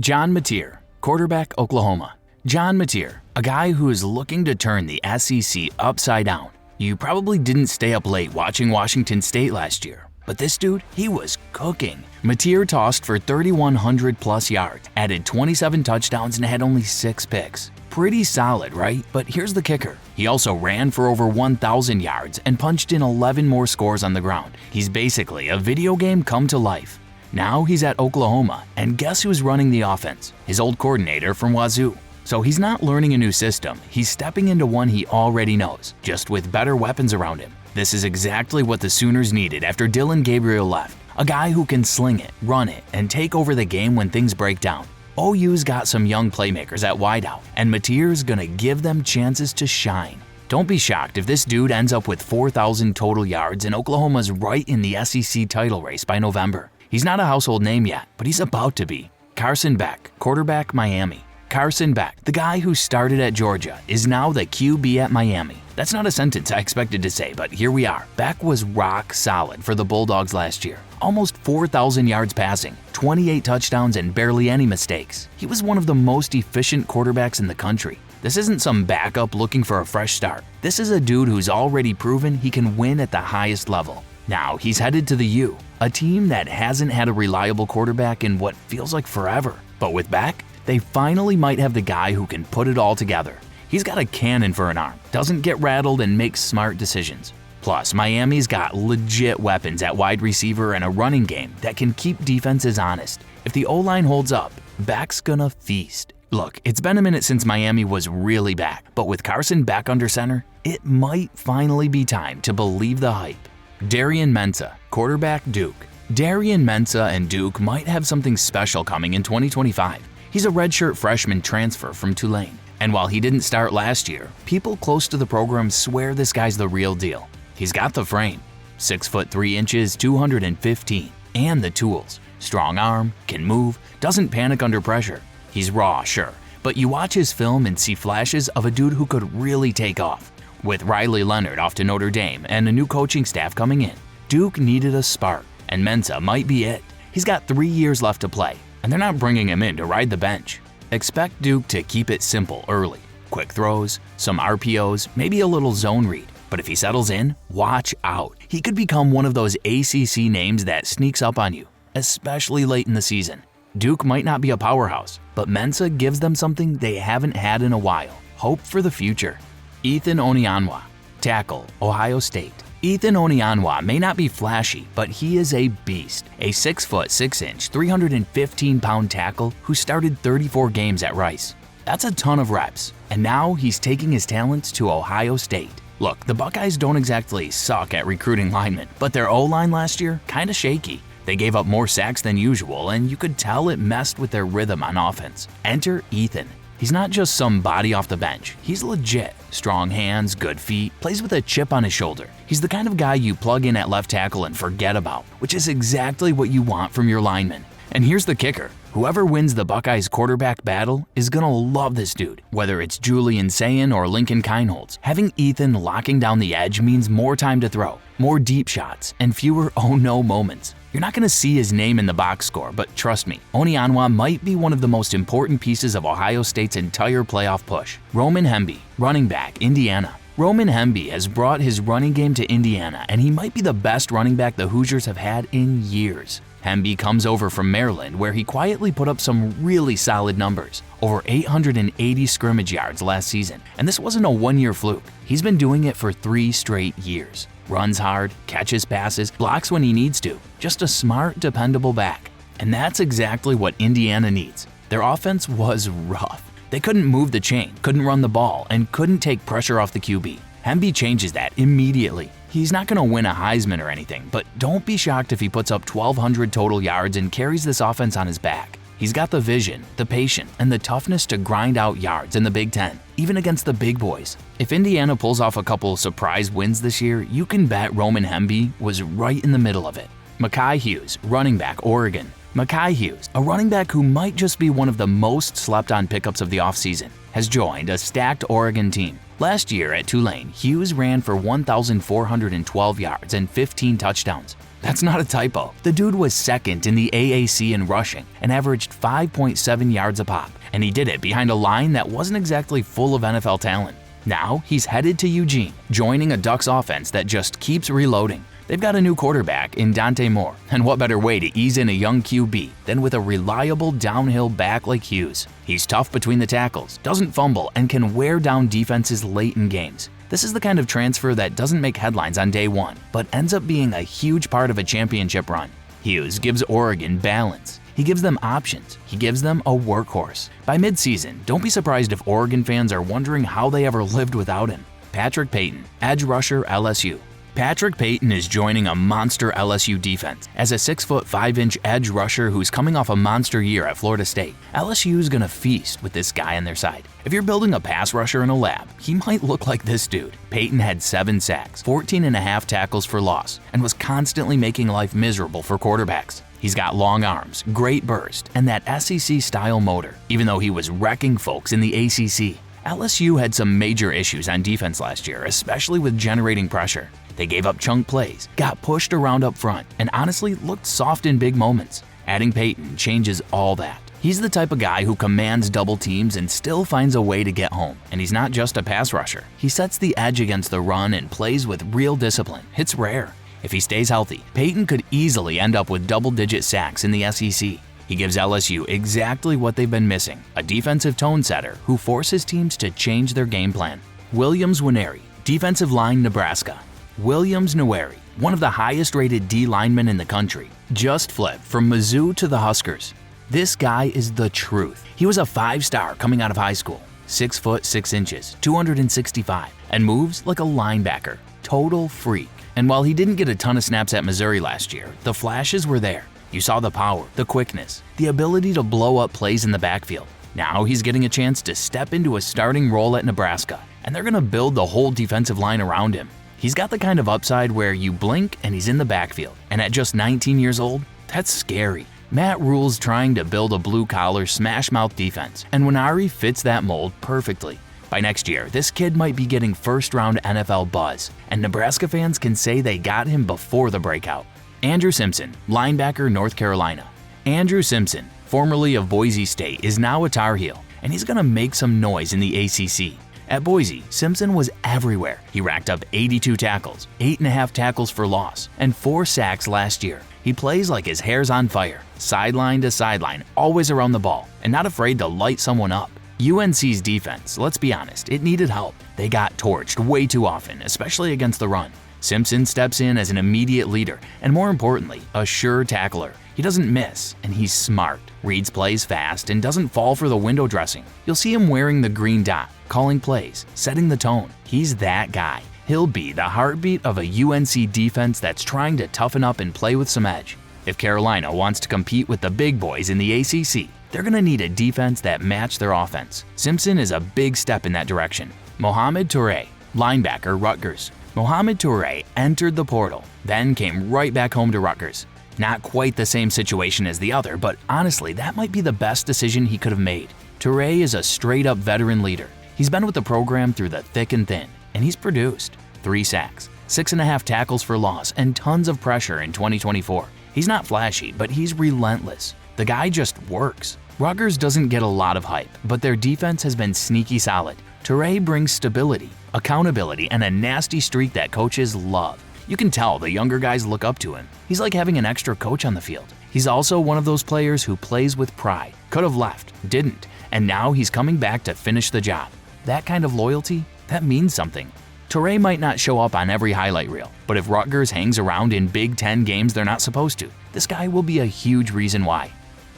John Mateer, quarterback, Oklahoma. John Mateer, a guy who is looking to turn the SEC upside down. You probably didn't stay up late watching Washington State last year, but this dude, he was cooking. Mateer tossed for 3,100 plus yards, added 27 touchdowns, and had only 6 picks. Pretty solid, right? But here's the kicker. He also ran for over 1,000 yards and punched in 11 more scores on the ground. He's basically a video game come to life. Now he's at Oklahoma, and guess who's running the offense? His old coordinator from Wazoo. So he's not learning a new system, he's stepping into one he already knows, just with better weapons around him. This is exactly what the Sooners needed after Dillon Gabriel left. A guy who can sling it, run it, and take over the game when things break down. OU's got some young playmakers at wideout, and Mateer's gonna give them chances to shine. Don't be shocked if this dude ends up with 4,000 total yards and Oklahoma's right in the SEC title race by November. He's not a household name yet, but he's about to be. Carson Beck, quarterback, Miami. Carson Beck, the guy who started at Georgia, is now the QB at Miami. That's not a sentence I expected to say, but here we are. Beck was rock solid for the Bulldogs last year. Almost 4,000 yards passing, 28 touchdowns, and barely any mistakes. He was one of the most efficient quarterbacks in the country. This isn't some backup looking for a fresh start. This is a dude who's already proven he can win at the highest level. Now he's headed to the U, a team that hasn't had a reliable quarterback in what feels like forever. But with Beck, they finally might have the guy who can put it all together. He's got a cannon for an arm, doesn't get rattled, and makes smart decisions. Plus, Miami's got legit weapons at wide receiver and a running game that can keep defenses honest. If the O-line holds up, Beck's gonna feast. Look, it's been a minute since Miami was really back, but with Carson Beck under center, it might finally be time to believe the hype. DAndre Mensah, quarterback, Duke. DAndre Mensah and Duke might have something special coming in 2025. He's a redshirt freshman transfer from Tulane. And while he didn't start last year, people close to the program swear this guy's the real deal. He's got the frame, 6'3", 215, and the tools. Strong arm, can move, doesn't panic under pressure. He's raw, sure, but you watch his film and see flashes of a dude who could really take off. With Riley Leonard off to Notre Dame and a new coaching staff coming in, Duke needed a spark, and Mensah might be it. He's got 3 years left to play, and they're not bringing him in to ride the bench. Expect Duke to keep it simple early. Quick throws, some RPOs, maybe a little zone read. But if he settles in, watch out. He could become one of those ACC names that sneaks up on you, especially late in the season. Duke might not be a powerhouse, but Mensah gives them something they haven't had in a while. Hope for the future. Ethan Onianwa, tackle, Ohio State. Ethan Onianwa may not be flashy, but he is a beast. A 6'6", 315-pound tackle who started 34 games at Rice. That's a ton of reps, and now he's taking his talents to Ohio State. Look, the Buckeyes don't exactly suck at recruiting linemen, but their O-line last year, kinda shaky. They gave up more sacks than usual, and you could tell it messed with their rhythm on offense. Enter Ethan. He's not just some body off the bench, he's legit. Strong hands, good feet, plays with a chip on his shoulder. He's the kind of guy you plug in at left tackle and forget about, which is exactly what you want from your linemen. And here's the kicker. Whoever wins the Buckeyes quarterback battle is gonna love this dude. Whether it's Julian Sayin or Lincoln Kienholz, having Ethan locking down the edge means more time to throw, more deep shots, and fewer oh-no moments. You're not gonna see his name in the box score, but trust me, Onianwa might be one of the most important pieces of Ohio State's entire playoff push. Roman Hebi, running back, Indiana. Roman Hebi has brought his running game to Indiana, and he might be the best running back the Hoosiers have had in years. Hebi comes over from Maryland, where he quietly put up some really solid numbers. Over 880 scrimmage yards last season, and this wasn't a one-year fluke. He's been doing it for 3 straight years. Runs hard, catches passes, blocks when he needs to. Just a smart, dependable back. And that's exactly what Indiana needs. Their offense was rough. They couldn't move the chain, couldn't run the ball, and couldn't take pressure off the QB. Hebi changes that immediately. He's not going to win a Heisman or anything, but don't be shocked if he puts up 1,200 total yards and carries this offense on his back. He's got the vision, the patience, and the toughness to grind out yards in the Big Ten, even against the big boys. If Indiana pulls off a couple surprise wins this year, you can bet Roman Hebi was right in the middle of it. Mai Hughes, running back, Oregon. Mai Hughes, a running back who might just be one of the most slept-on pickups of the offseason, has joined a stacked Oregon team. Last year at Tulane, Hughes ran for 1,412 yards and 15 touchdowns. That's not a typo. The dude was second in the AAC in rushing and averaged 5.7 yards a pop, and he did it behind a line that wasn't exactly full of NFL talent. Now he's headed to Eugene, joining a Ducks offense that just keeps reloading. They've got a new quarterback in Dante Moore, and what better way to ease in a young QB than with a reliable downhill back like Hughes. He's tough between the tackles, doesn't fumble, and can wear down defenses late in games. This is the kind of transfer that doesn't make headlines on day one, but ends up being a huge part of a championship run. Hughes gives Oregon balance. He gives them options. He gives them a workhorse. By midseason, don't be surprised if Oregon fans are wondering how they ever lived without him. Patrick Payton, edge rusher, LSU. Patrick Payton is joining a monster LSU defense as a 6'5" edge rusher who's coming off a monster year at Florida State. LSU's gonna feast with this guy on their side. If you're building a pass rusher in a lab, he might look like this dude. Payton had 7 sacks, 14.5 tackles for loss, and was constantly making life miserable for quarterbacks. He's got long arms, great burst, and that SEC-style motor, even though he was wrecking folks in the ACC. LSU had some major issues on defense last year, especially with generating pressure. They gave up chunk plays, got pushed around up front, and honestly looked soft in big moments. Adding Payton changes all that. He's the type of guy who commands double teams and still finds a way to get home. And he's not just a pass rusher. He sets the edge against the run and plays with real discipline. It's rare. If he stays healthy, Payton could easily end up with double-digit sacks in the SEC. He gives LSU exactly what they've been missing, a defensive tone setter who forces teams to change their game plan. Weri, defensive line, Nebraska. Weri, one of the highest-rated D linemen in the country, just flipped from Mizzou to the Huskers. This guy is the truth. He was a 5-star coming out of high school, 6 foot 6 inches, 265, and moves like a linebacker. Total freak. And while he didn't get a ton of snaps at Missouri last year, the flashes were there. You saw the power, the quickness, the ability to blow up plays in the backfield. Now he's getting a chance to step into a starting role at Nebraska, and they're going to build the whole defensive line around him. He's got the kind of upside where you blink and he's in the backfield. And at just 19 years old, that's scary. Matt Rule's trying to build a blue-collar, smash-mouth defense, and Weri fits that mold perfectly. By next year, this kid might be getting first-round NFL buzz, and Nebraska fans can say they got him before the breakout. Andrew Simpson, linebacker, North Carolina. Andrew Simpson, formerly of Boise State, is now a Tar Heel, and he's going to make some noise in the ACC. At Boise, Simpson was everywhere. He racked up 82 tackles, 8.5 tackles for loss, and 4 sacks last year. He plays like his hair's on fire, sideline to sideline, always around the ball, and not afraid to light someone up. UNC's defense, let's be honest, it needed help. They got torched way too often, especially against the run. Simpson steps in as an immediate leader, and more importantly, a sure tackler. He doesn't miss, and he's smart, reads plays fast, and doesn't fall for the window dressing. You'll see him wearing the green dot, calling plays, setting the tone. He's that guy. He'll be the heartbeat of a UNC defense that's trying to toughen up and play with some edge. If Carolina wants to compete with the big boys in the ACC, they're going to need a defense that match their offense. Simpson is a big step in that direction. Mohamed Toure, linebacker, Rutgers. Mohamed Toure entered the portal, then came right back home to Rutgers. Not quite the same situation as the other, but honestly, that might be the best decision he could have made. Toure is a straight-up veteran leader. He's been with the program through the thick and thin, and he's produced 3 sacks, 6.5 tackles for loss, and tons of pressure in 2024. He's not flashy, but he's relentless. The guy just works. Rutgers doesn't get a lot of hype, but their defense has been sneaky solid. Toure brings stability, accountability, and a nasty streak that coaches love. You can tell the younger guys look up to him. He's like having an extra coach on the field. He's also one of those players who plays with pride. Could have left, didn't, and now he's coming back to finish the job. That kind of loyalty, that means something. Toure might not show up on every highlight reel, but if Rutgers hangs around in Big Ten games they're not supposed to, this guy will be a huge reason why.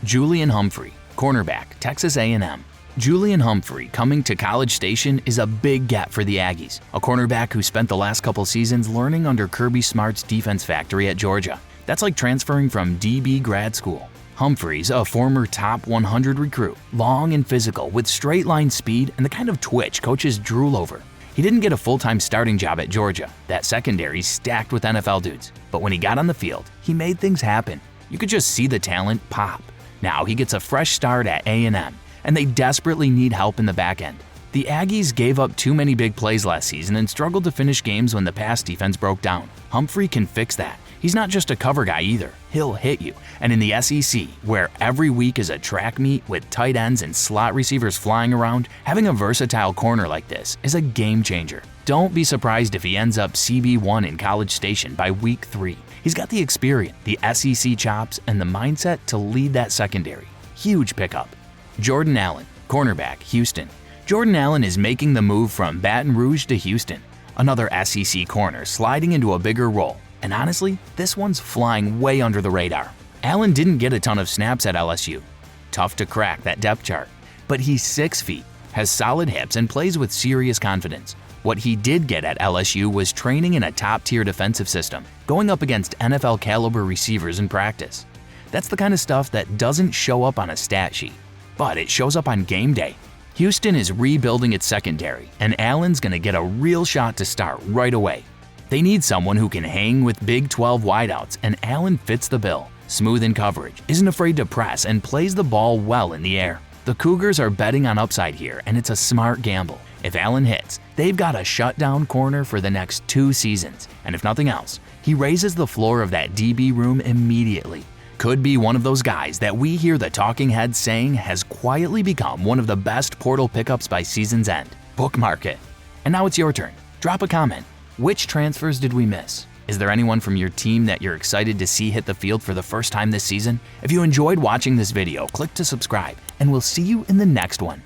Julian Humphrey, cornerback, Texas A&M. Julian Humphrey coming to College Station is a big get for the Aggies, a cornerback who spent the last couple seasons learning under Kirby Smart's defense factory at Georgia. That's like transferring from DB grad school. Humphrey's a former top 100 recruit, long and physical with straight line speed and the kind of twitch coaches drool over. He didn't get a full-time starting job at Georgia. That secondary's stacked with NFL dudes. But when he got on the field, he made things happen. You could just see the talent pop. Now he gets a fresh start at A&M, and they desperately need help in the back end. The Aggies gave up too many big plays last season and struggled to finish games when the pass defense broke down. Humphrey can fix that. He's not just a cover guy either. He'll hit you. And in the SEC, where every week is a track meet with tight ends and slot receivers flying around, having a versatile corner like this is a game changer. Don't be surprised if he ends up CB1 in College Station by week 3. He's got the experience, the SEC chops, and the mindset to lead that secondary. Huge pickup. Jordan Allen, cornerback, Houston. Jordan Allen is making the move from Baton Rouge to Houston. Another SEC corner sliding into a bigger role. And honestly, this one's flying way under the radar. Allen didn't get a ton of snaps at LSU. Tough to crack that depth chart. But he's 6 feet, has solid hips, and plays with serious confidence. What he did get at LSU was training in a top-tier defensive system, going up against NFL-caliber receivers in practice. That's the kind of stuff that doesn't show up on a stat sheet, but it shows up on game day. Houston is rebuilding its secondary, and Allen's going to get a real shot to start right away. They need someone who can hang with Big 12 wideouts, and Allen fits the bill. Smooth in coverage, isn't afraid to press, and plays the ball well in the air. The Cougars are betting on upside here, and it's a smart gamble. If Allen hits, they've got a shutdown corner for the next 2 seasons. And if nothing else, he raises the floor of that DB room immediately. Could be one of those guys that we hear the talking heads saying has quietly become one of the best portal pickups by season's end. Bookmark it. And now it's your turn. Drop a comment. Which transfers did we miss? Is there anyone from your team that you're excited to see hit the field for the first time this season? If you enjoyed watching this video, click to subscribe, and we'll see you in the next one.